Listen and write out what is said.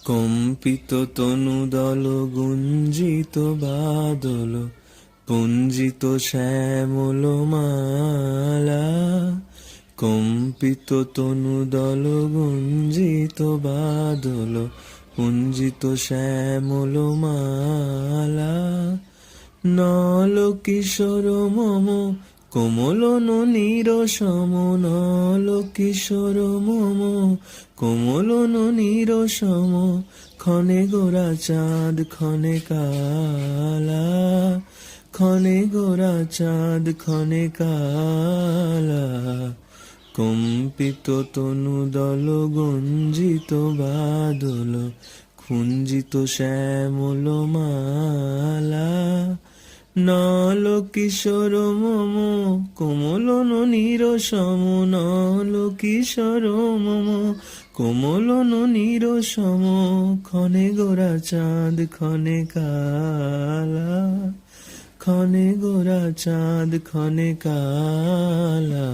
কম্পিত তনুদল গুঞ্জিত বাদল পুঞ্জিত শ্যামল মালা। কম্পিত তনুদল গুঞ্জিত বাদল পুঞ্জিত শ্যামল মালা। নল কিশোর মম কোমল ননীর সম। নল কিশোর মম কোমল ননীর সম। ক্ষণে গোরা চাঁদ ক্ষণে কালা। ক্ষণে গোরা চাঁদ ক্ষণে কালা। কম্পিত তনুদল গুঞ্জিত বাদল কুঞ্জিত শ্যামল মালা। নল কিশোর মম কোমল ননীর সম। নল কিশোর মম কোমল ননীর সম। ক্ষণে গোরা চাঁদ ক্ষণে কালা। ক্ষণে গোরা চাঁদ ক্ষণে কালা।